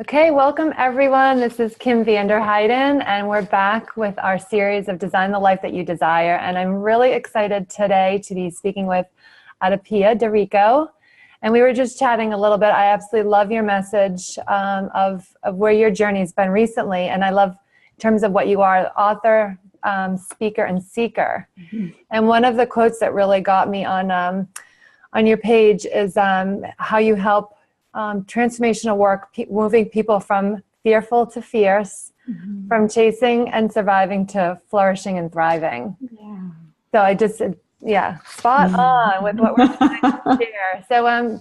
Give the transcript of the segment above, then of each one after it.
Okay, welcome everyone. This is Kim Vanderheiden, and we're back with our series of Design the Life That You Desire. And I'm really excited today to be speaking with AdaPia Derico. And we were just chatting a little bit. I absolutely love your message of where your journey's been recently. And I love in terms of what you are, author, speaker, and seeker. Mm-hmm. And one of the quotes that really got me on your page is how you help transformational work, moving people from fearful to fierce, mm-hmm. from chasing and surviving to flourishing and thriving. Yeah. So I just, spot on with what we're trying to share. So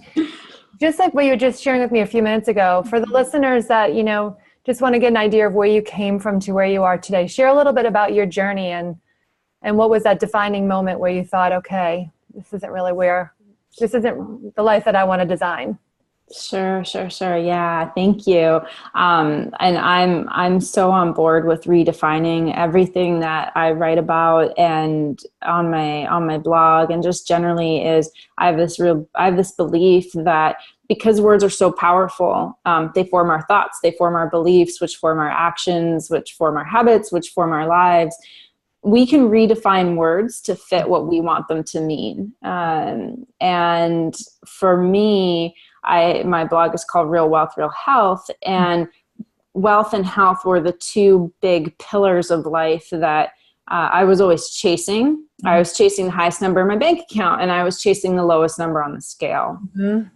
just like what you were just sharing with me a few minutes ago, for the listeners that, just want to get an idea of where you came from to where you are today, share a little bit about your journey and what was that defining moment where you thought, okay, this isn't the life that I want to design. Sure. Yeah. Thank you. And I'm so on board with redefining everything that I write about and on my blog, and just generally I have this belief that because words are so powerful, they form our thoughts, they form our beliefs, which form our actions, which form our habits, which form our lives. We can redefine words to fit what we want them to mean. And for me, my blog is called Real Wealth, Real Health, and wealth and health were the two big pillars of life that I was always chasing. Mm-hmm. I was chasing the highest number in my bank account, and I was chasing the lowest number on the scale. Mm-hmm.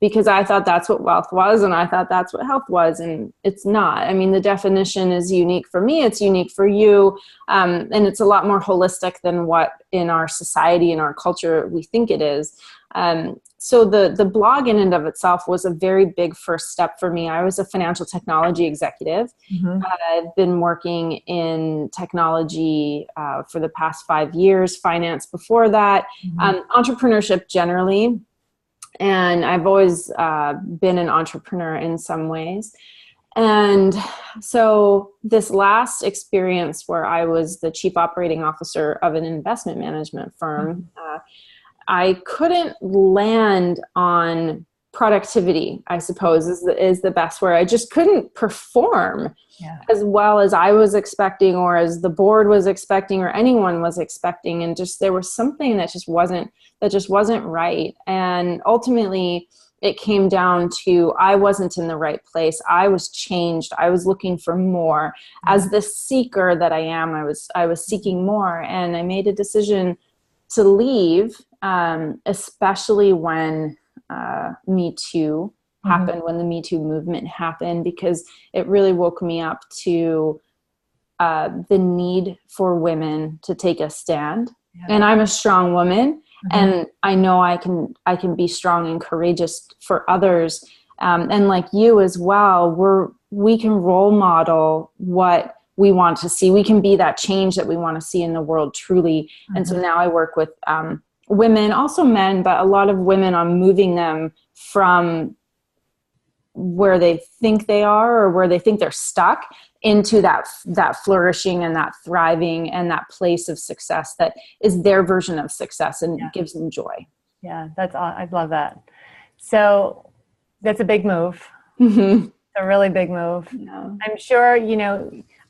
Because I thought that's what wealth was, and I thought that's what health was, and it's not. I mean, the definition is unique for me, it's unique for you, and it's a lot more holistic than what in our society and our culture we think it is. So the blog in and of itself was a very big first step for me. I was a financial technology executive. Mm-hmm. I've been working in technology for the past 5 years, finance before that, mm-hmm. Entrepreneurship generally. And I've always been an entrepreneur in some ways. And so this last experience where I was the chief operating officer of an investment management firm, mm-hmm. I couldn't land on productivity, I suppose is the best word. I just couldn't perform as well as I was expecting, or as the board was expecting, or anyone was expecting. And just, there was something that just wasn't right. And ultimately it came down to, I wasn't in the right place. I was changed. I was looking for more. As the seeker that I am, I was seeking more, and I made a decision to leave, especially when Me Too happened, mm-hmm. when the Me Too movement happened, because it really woke me up to the need for women to take a stand. Yeah. And I'm a strong woman, mm-hmm. and I know I can be strong and courageous for others. And like you as well, we can role model what we want to see. We can be that change that we want to see in the world, truly. Mm-hmm. And so now I work with women, also men, but a lot of women, on moving them from where they think they are, or where they think they're stuck, into that flourishing and that thriving and that place of success that is their version of success and gives them joy. Yeah, I love that. So that's a big move. Mm-hmm. It's a really big move. Yeah. I'm sure,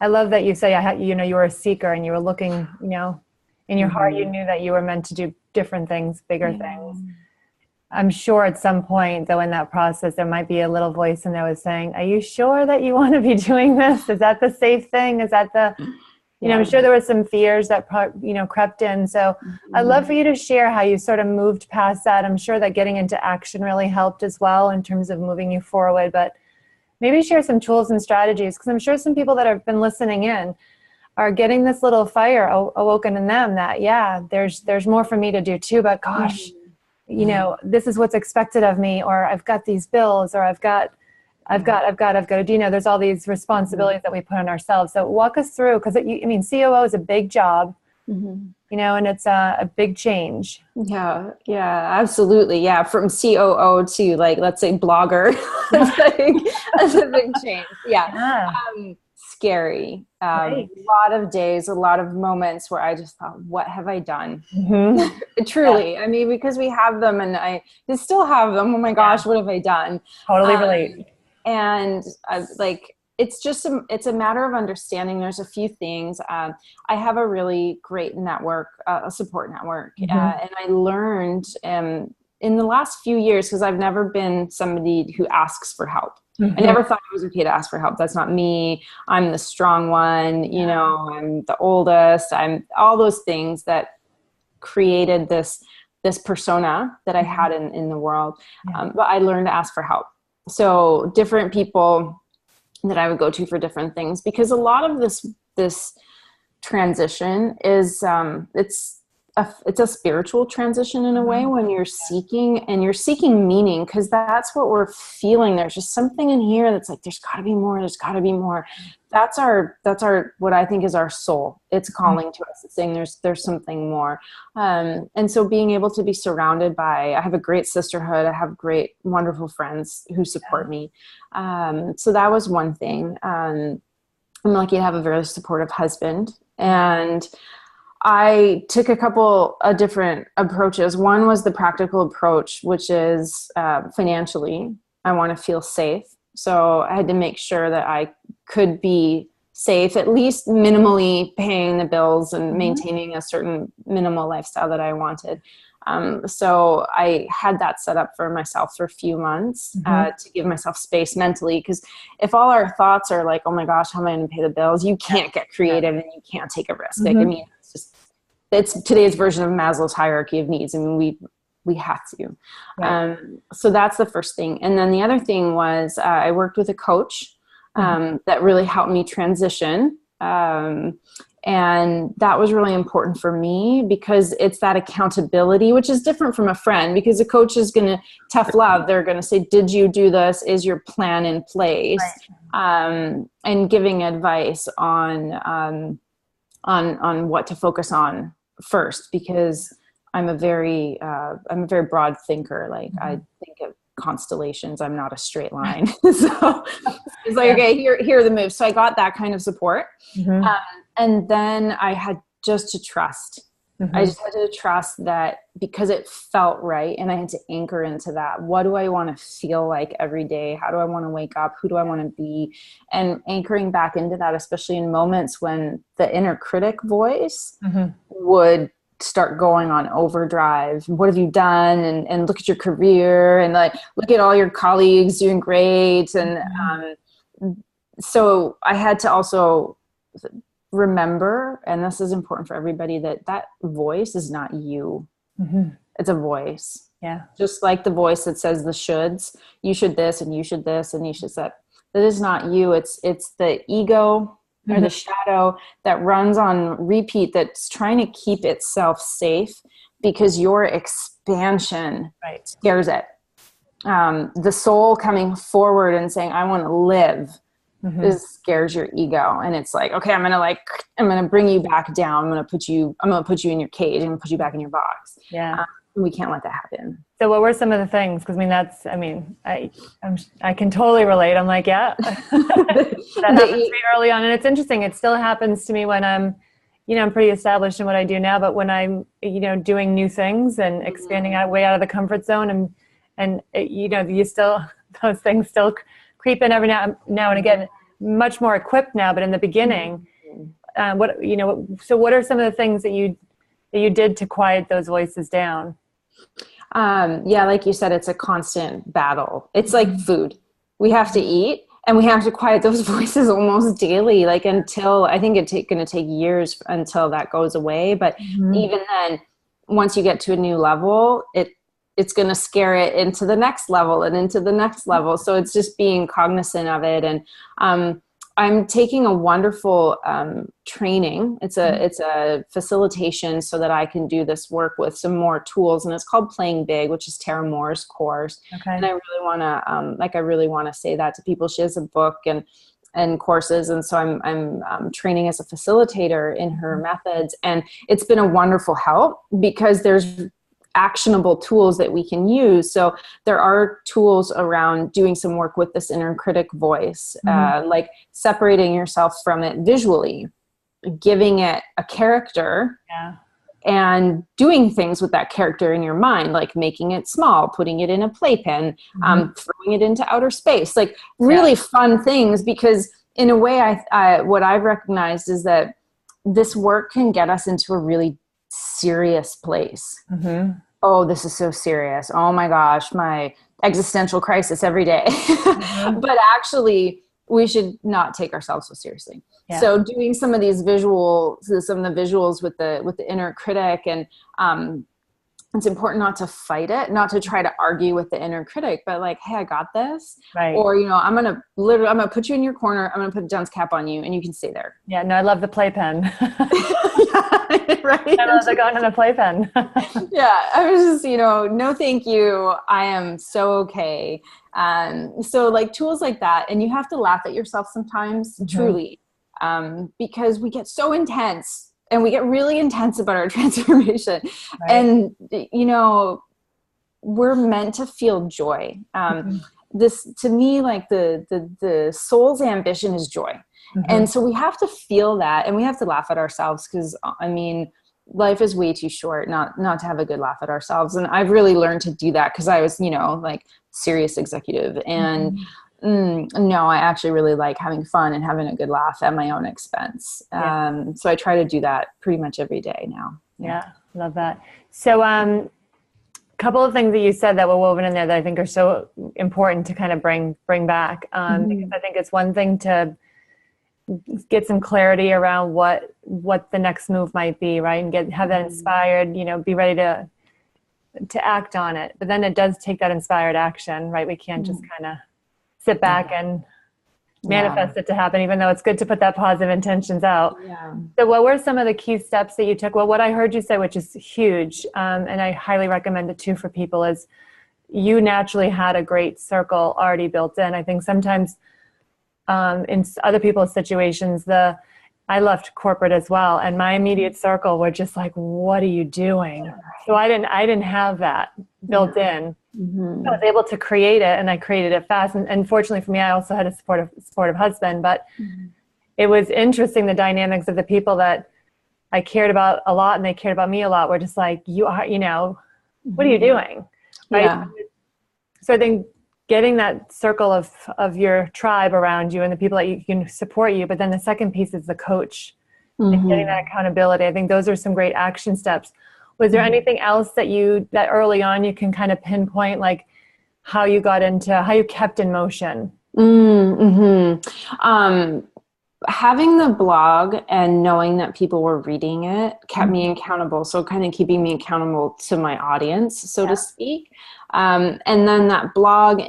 I love that you say, you were a seeker, and you were looking, in your mm-hmm. heart, you knew that you were meant to do different things, bigger things. I'm sure at some point, though, in that process, there might be a little voice in there was saying, are you sure that you want to be doing this? Is that the safe thing? Is that the, I'm sure there were some fears that, crept in. So mm-hmm. I'd love for you to share how you sort of moved past that. I'm sure that getting into action really helped as well in terms of moving you forward, but maybe share some tools and strategies, because I'm sure some people that have been listening in are getting this little fire awoken in them that, there's more for me to do too, but gosh, this is what's expected of me, or I've got these bills, or I've got to do, there's all these responsibilities that we put on ourselves. So walk us through, because COO is a big job, mm-hmm. And it's a big change. Yeah, absolutely. Yeah. From COO to, like, let's say blogger, that's a big change. Yeah. Scary. Right. A lot of days, a lot of moments where I just thought, what have I done? Mm-hmm. Truly. Yeah. I mean, because we have them, and I still have them. Oh my gosh, what have I done? Totally relate. And like, it's a matter of understanding. There's a few things. I have a really great network, a support network. And I learned in the last few years, because I've never been somebody who asks for help. I never thought it was okay to ask for help. That's not me. I'm the strong one. You know, I'm the oldest. I'm all those things that created this persona that I had in the world. But I learned to ask for help. So different people that I would go to for different things, because a lot of this transition is it's a spiritual transition in a way, when you're seeking meaning, because that's what we're feeling. There's just something in here that's like, there's gotta be more. There's gotta be more. That's our, what I think is our soul. It's calling to us. It's saying there's something more. And so being able to be surrounded by, I have a great sisterhood. I have great, wonderful friends who support me. So that was one thing. I'm lucky to have a very supportive husband, and I took a couple of different approaches. One was the practical approach, which is financially, I want to feel safe. So I had to make sure that I could be safe, at least minimally paying the bills and maintaining a certain minimal lifestyle that I wanted. So I had that set up for myself for a few months to give myself space mentally. Because if all our thoughts are like, oh my gosh, how am I going to pay the bills? You can't get creative and you can't take a risk. Like, I mean, it's today's version of Maslow's hierarchy of needs. I mean, we have to. So that's the first thing. And then the other thing was I worked with a coach that really helped me transition. And that was really important for me, because it's that accountability, which is different from a friend, because a coach is going to tough love. They're going to say, did you do this? Is your plan in place? And giving advice on what to focus on first, because I'm a very broad thinker. Like I think of constellations. I'm not a straight line. So it's like, okay, here are the moves. So I got that kind of support. And then I had just to trust. I just had to trust that, because it felt right. And I had to anchor into that. What do I want to feel like every day? How do I want to wake up? Who do I want to be? And anchoring back into that, especially in moments when the inner critic voice would start going on overdrive. What have you done? And look at your career, and like, look at all your colleagues doing great. And so I had to also remember, and this is important for everybody, that voice is not you. It's a voice. Just like the voice that says the shoulds, you should this, and you should this, and you should that. That is not you. It's the ego or the shadow that runs on repeat, that's trying to keep itself safe, because your expansion scares it. The soul coming forward and saying, I want to live, this scares your ego. And it's like, okay, I'm going to bring you back down. I'm going to put you in your cage. I'm going to put you back in your box. We can't let that happen. So what were some of the things? Because I can totally relate. I'm like, that happens to me early on. And it's interesting. It still happens to me when I'm pretty established in what I do now, but when I'm, doing new things and expanding way out of the comfort zone, and you still, those things still creep in every now and again, much more equipped now, but in the beginning, so what are some of the things that you did to quiet those voices down? Like you said, it's a constant battle. It's like food. We have to eat, and we have to quiet those voices almost daily, like until, I think it's going to take years until that goes away. But even then, once you get to a new level, it's going to scare it into the next level and into the next level. So it's just being cognizant of it. And I'm taking a wonderful training. It's a facilitation so that I can do this work with some more tools, and it's called Playing Big, which is Tara Moore's course. And I really want to say that to people. She has a book and courses, and so I'm training as a facilitator in her methods, and it's been a wonderful help, because there's actionable tools that we can use. So there are tools around doing some work with this inner critic voice, like separating yourself from it visually, giving it a character, and doing things with that character in your mind, like making it small, putting it in a playpen, throwing it into outer space, like really fun things. Because in a way, what I've recognized is that this work can get us into a really serious place. Oh, this is so serious. Oh my gosh, my existential crisis every day. But actually, we should not take ourselves so seriously. So doing some of the visuals with the inner critic, and it's important not to fight it, not to try to argue with the inner critic, but like, hey, I got this. Right. Or, I'm going to put you in your corner. I'm going to put a dunce cap on you and you can stay there. Yeah. No, I love the playpen. Right. I love the going in the playpen. I was just, no, thank you. I am so okay. So like tools like that, and you have to laugh at yourself sometimes, truly, because we get so intense. And we get really intense about our transformation. Right. And, we're meant to feel joy. This, to me, like the soul's ambition is joy. And so we have to feel that, and we have to laugh at ourselves, because, life is way too short not to have a good laugh at ourselves. And I've really learned to do that, because I was, like serious executive. And no, I actually really like having fun and having a good laugh at my own expense. So I try to do that pretty much every day now. Yeah, love that. So a couple of things that you said that were woven in there that I think are so important to kind of bring back. Because I think it's one thing to get some clarity around what the next move might be, right? And have that inspired, be ready to act on it. But then it does take that inspired action, right? We can't just kind of sit back and manifest it to happen, even though it's good to put that positive intentions out. So what were some of the key steps that you took? Well, what I heard you say, which is huge, and I highly recommend it too for people, is you naturally had a great circle already built in. I think sometimes in other people's situations, I left corporate as well, and my immediate circle were just like, what are you doing? So I didn't have that built in. I was able to create it, and I created it fast. And fortunately for me, I also had a supportive husband, but it was interesting, the dynamics of the people that I cared about a lot and they cared about me a lot were just like, what are you doing? Right? So I think getting that circle of your tribe around you and the people that you can support you. But then the second piece is the coach and getting that accountability. I think those are some great action steps. Was there anything else that early on you can kind of pinpoint, like how you kept in motion? Having the blog and knowing that people were reading it kept me accountable. So kind of keeping me accountable to my audience, so to speak. And then that blog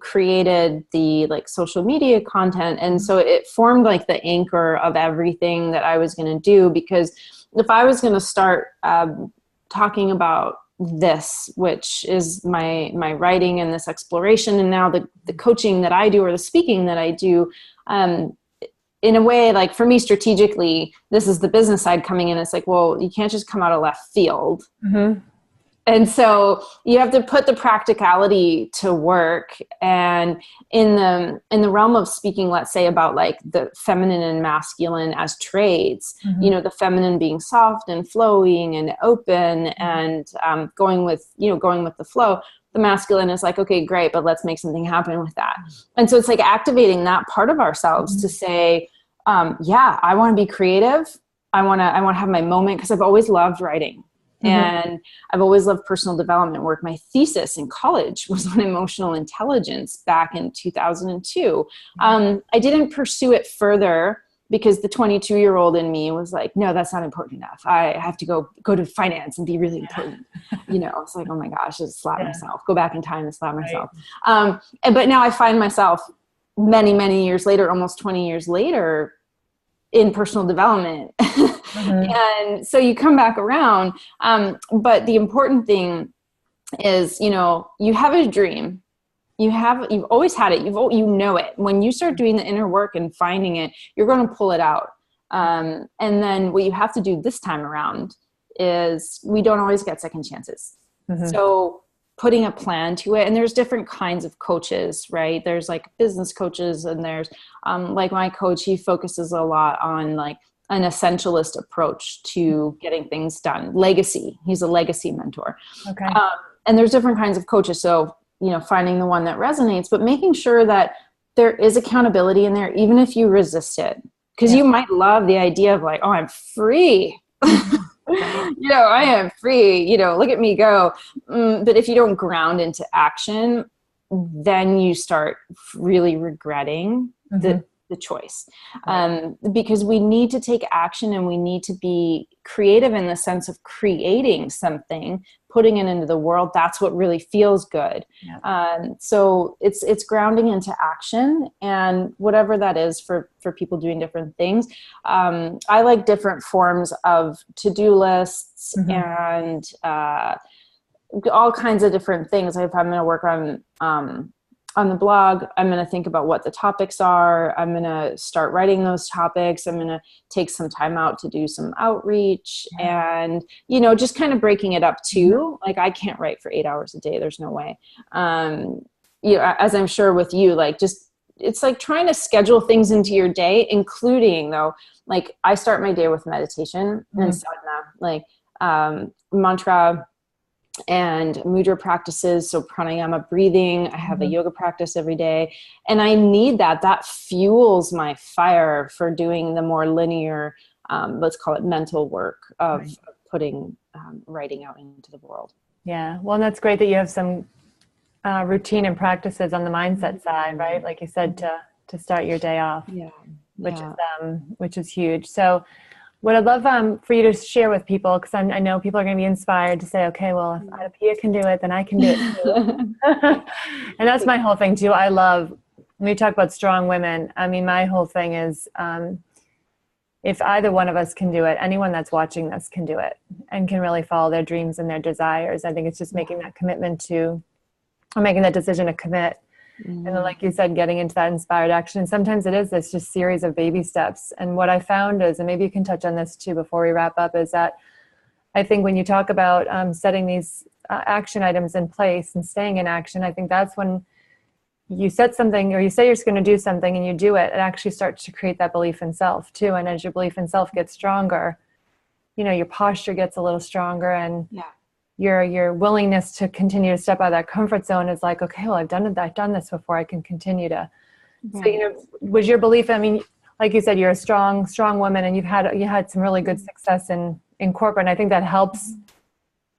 created the like social media content. And so it formed like the anchor of everything that I was going to do, because if I was going to start talking about this, which is my writing and this exploration, and now the coaching that I do or the speaking that I do, in a way, like for me strategically, this is the business side coming in. It's like, well, you can't just come out of left field. And so you have to put the practicality to work. And in the realm of speaking, let's say about like the feminine and masculine as traits, the feminine being soft and flowing and open and going with the flow. The masculine is like, okay, great, but let's make something happen with that. And so it's like activating that part of ourselves to say, I want to be creative. I want to have my moment, because I've always loved writing. And I've always loved personal development work. My thesis in college was on emotional intelligence back in 2002. I didn't pursue it further because the 22-year-old in me was like, no, that's not important enough. I have to go to finance and be really important. It's like, oh my gosh, just slap myself, go back in time and slap myself. But now I find myself many, many years later, almost 20 years later, in personal development. And so you come back around. But the important thing is, you have a dream. You've always had it. You know it. When you start doing the inner work and finding it, you're going to pull it out. And then what you have to do this time around is we don't always get second chances. So putting a plan to it, and there's different kinds of coaches, right? There's like business coaches, and there's like my coach, he focuses a lot on like an essentialist approach to getting things done. Legacy. He's a legacy mentor. Okay. And there's different kinds of coaches. So, finding the one that resonates, but making sure that there is accountability in there, even if you resist it. Because you might love the idea of like, oh, I'm free. I am free, look at me go. But if you don't ground into action, then you start really regretting the choice. Because we need to take action, and we need to be creative in the sense of creating something, putting it into the world. That's what really feels good. So it's grounding into action, and whatever that is for people doing different things. I like different forms of to-do lists and all kinds of different things. If I'm going to work on the blog, I'm going to think about what the topics are. I'm going to start writing those topics. I'm going to take some time out to do some outreach and, just kind of breaking it up too. Like I can't write for 8 hours a day. There's no way. As I'm sure with you, it's like trying to schedule things into your day, including though, like I start my day with meditation and sadhana, like mantra and mudra practices. So pranayama, breathing. I have a yoga practice every day, and I need that fuels my fire for doing the more linear, let's call it mental work of putting writing out into the world. Yeah. Well, and that's great that you have some routine and practices on the mindset side, right? Like you said, to start your day off, which is huge. So what I'd love for you to share with people, because I know people are going to be inspired to say, okay, well, if AdaPia can do it, then I can do it too. And that's my whole thing too. I love, when we talk about strong women, I mean, my whole thing is if either one of us can do it, anyone that's watching this can do it and can really follow their dreams and their desires. I think it's just making that commitment or making that decision to commit. And then, like you said, getting into that inspired action. And sometimes it is this just series of baby steps. And what I found is, and maybe you can touch on this too before we wrap up, is that I think when you talk about setting these action items in place and staying in action, I think that's when you set something, or you say you're just going to do something and you do it, it actually starts to create that belief in self too. And as your belief in self gets stronger, your posture gets a little stronger, and your willingness to continue to step out of that comfort zone is like, okay, well, I've done this before. I can continue to. So, was your belief, I mean, like you said, you're a strong woman, and you had some really good success in corporate. And I think that helps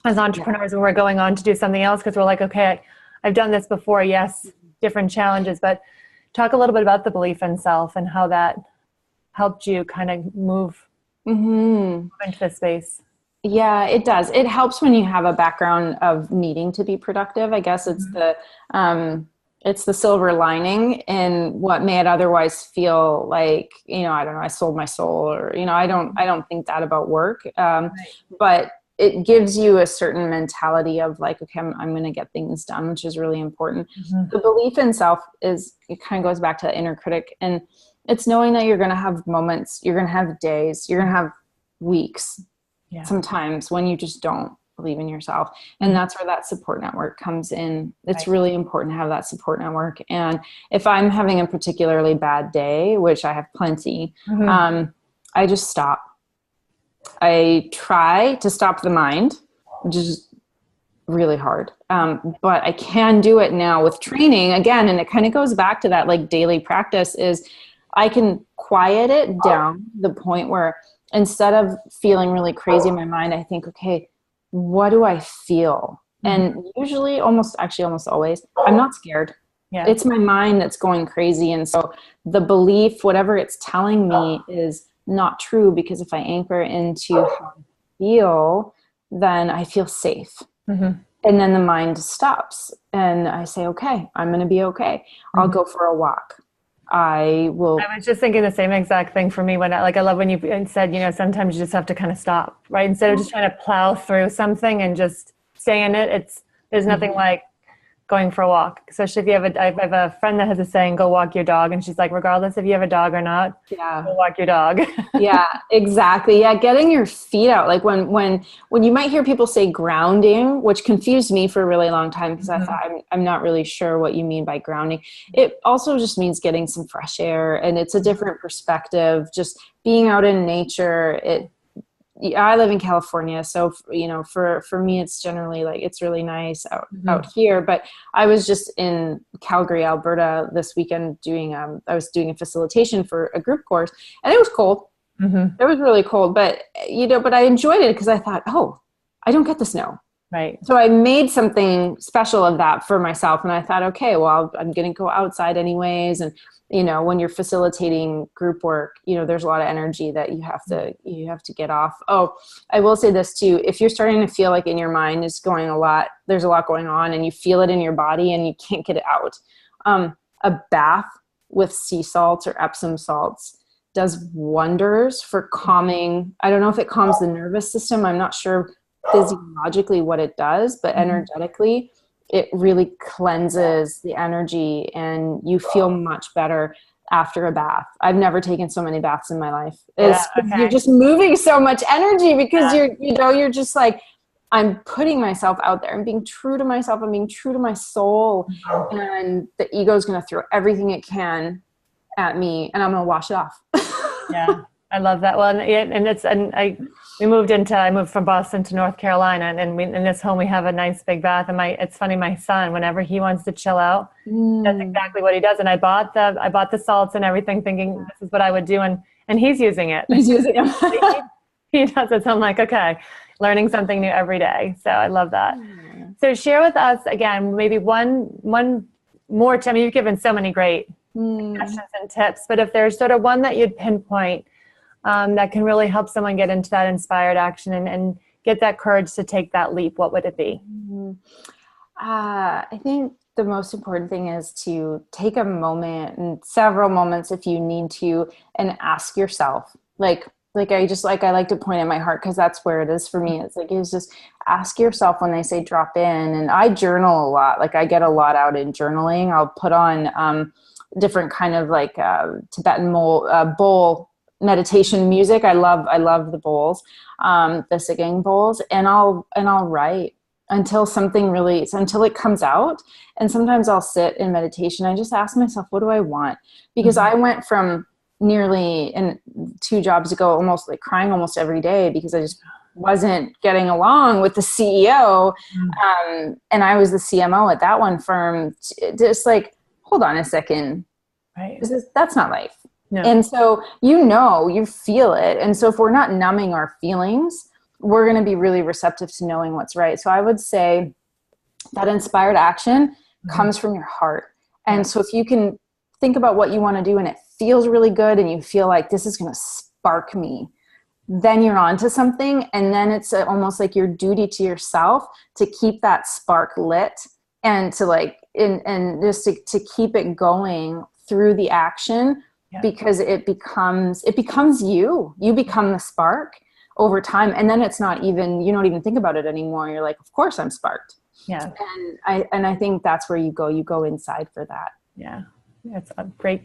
as entrepreneurs when we're going on to do something else, because we're like, okay, I've done this before. Yes, different challenges, but talk a little bit about the belief in self and how that helped you kind of move into this space. Yeah, it does. It helps when you have a background of needing to be productive. I guess it's the silver lining in what may otherwise feel like, I don't know, I sold my soul, or, I don't think that about work. But it gives you a certain mentality of like, okay, I'm going to get things done, which is really important. The belief in self it kind of goes back to the inner critic, and it's knowing that you're going to have moments, you're going to have days, you're going to have weeks, sometimes when you just don't believe in yourself. And that's where that support network comes in. It's really important to have that support network. And if I'm having a particularly bad day, which I have plenty, I just stop. I try to stop the mind, which is really hard. But I can do it now with training again. And it kind of goes back to that like daily practice is I can quiet it down the point where instead of feeling really crazy in my mind, I think, okay, what do I feel? And usually almost always, I'm not scared. It's my mind that's going crazy. And so the belief, whatever it's telling me is not true, because if I anchor into how I feel, then I feel safe. And then the mind stops and I say, okay, I'm going to be okay. I'll go for a walk. I was just thinking the same exact thing for me when I love when you said, sometimes you just have to kind of stop, right? Instead of just trying to plow through something and just stay in it. There's nothing like going for a walk, especially if you have I have a friend that has a saying, go walk your dog. And she's like, regardless if you have a dog or not, go walk your dog. Yeah, exactly. Yeah. Getting your feet out. Like when you might hear people say grounding, which confused me for a really long time because I thought I'm not really sure what you mean by grounding. It also just means getting some fresh air, and it's a different perspective, just being out in nature. I live in California, so for me, it's generally like it's really nice out here. But I was just in Calgary, Alberta this weekend I was doing a facilitation for a group course, and it was cold. It was really cold, but I enjoyed it because I thought, oh, I don't get the snow. Right. So I made something special of that for myself, and I thought, okay, well, I'm going to go outside anyways, and when you're facilitating group work, there's a lot of energy that you have to get off. Oh, I will say this too. If you're starting to feel like in your mind there's a lot going on, and you feel it in your body and you can't get it out, a bath with sea salts or Epsom salts does wonders for calming. I don't know if it calms the nervous system. I'm not sure physiologically what it does, but energetically, it really cleanses the energy, and you feel much better after a bath. I've never taken so many baths in my life. You're just moving so much energy because you're just like, I'm putting myself out there. I'm being true to myself. I'm being true to my soul. And the ego is going to throw everything it can at me, and I'm going to wash it off. Yeah. I love that. Well, I moved from Boston to North Carolina, and in this home we have a nice big bath. And it's funny, my son, whenever he wants to chill out, that's exactly what he does. And I bought the salts and everything, thinking this is what I would do, and he's using it. He's using it. he does it. So I'm like, okay, learning something new every day. So I love that. So share with us again, maybe one more time. You've given so many great suggestions and tips, but if there's sort of one that you'd pinpoint that can really help someone get into that inspired action and get that courage to take that leap, what would it be? I think the most important thing is to take a moment, and several moments if you need to, and ask yourself, I like to point at my heart because that's where it is for me. It's just ask yourself when they say drop in. And I journal a lot. Like I get a lot out in journaling. I'll put on different kind of Tibetan bowl meditation music. I love the bowls, the singing bowls, and I'll write until it comes out. And sometimes I'll sit in meditation. I just ask myself, what do I want? Because I went from nearly 2 jobs ago, almost like crying almost every day because I just wasn't getting along with the CEO. And I was the CMO at that one firm. Just like, hold on a second. Right. That's not life. No. And so, you feel it. And so if we're not numbing our feelings, we're going to be really receptive to knowing what's right. So I would say that inspired action comes from your heart. And so if you can think about what you want to do and it feels really good and you feel like this is going to spark me, then you're on to something. And then it's almost like your duty to yourself to keep that spark lit and to just to keep it going through the action, because it becomes you become the spark over time. And then you don't even think about it anymore. You're like, of course I'm sparked. Yeah. And I think that's where you go inside for that. Yeah. That's a great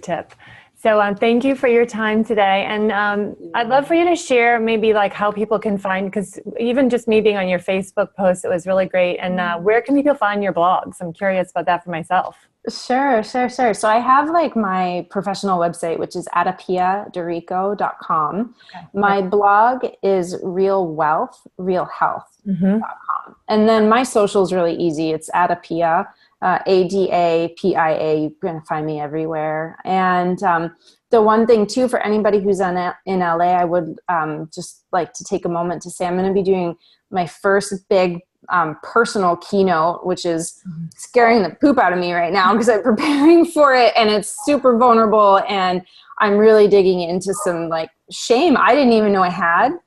tip. So thank you for your time today. And I'd love for you to share maybe how people can find, because even just me being on your Facebook post, it was really great. And where can people find your blogs? I'm curious about that for myself. Sure. So I have my professional website, which is adapiadorico.com. Okay. My blog is realwealthrealhealth.com. And then my social is really easy. It's AdaPia, AdaPia. You're going to find me everywhere. And the one thing too, for anybody who's in LA, I would just like to take a moment to say I'm going to be doing my first big personal keynote, which is scaring the poop out of me right now because I'm preparing for it, and it's super vulnerable, and I'm really digging into some shame I didn't even know I had.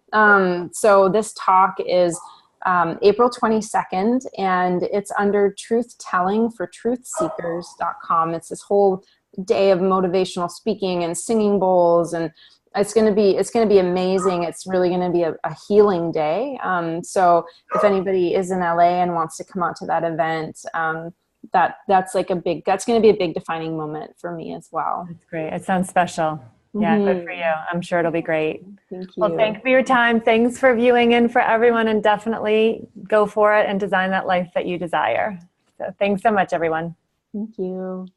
So this talk is April 22nd, and it's under truth-telling-for-truth-seekers.com. It's this whole day of motivational speaking and singing bowls and It's going to be amazing. It's really going to be a healing day. So if anybody is in LA and wants to come out to that event, that's going to be a big defining moment for me as well. That's great. It sounds special. Yeah, good for you. I'm sure it'll be great. Thank you. Well, thanks for your time. Thanks for viewing in for everyone, and definitely go for it and design that life that you desire. So thanks so much, everyone. Thank you.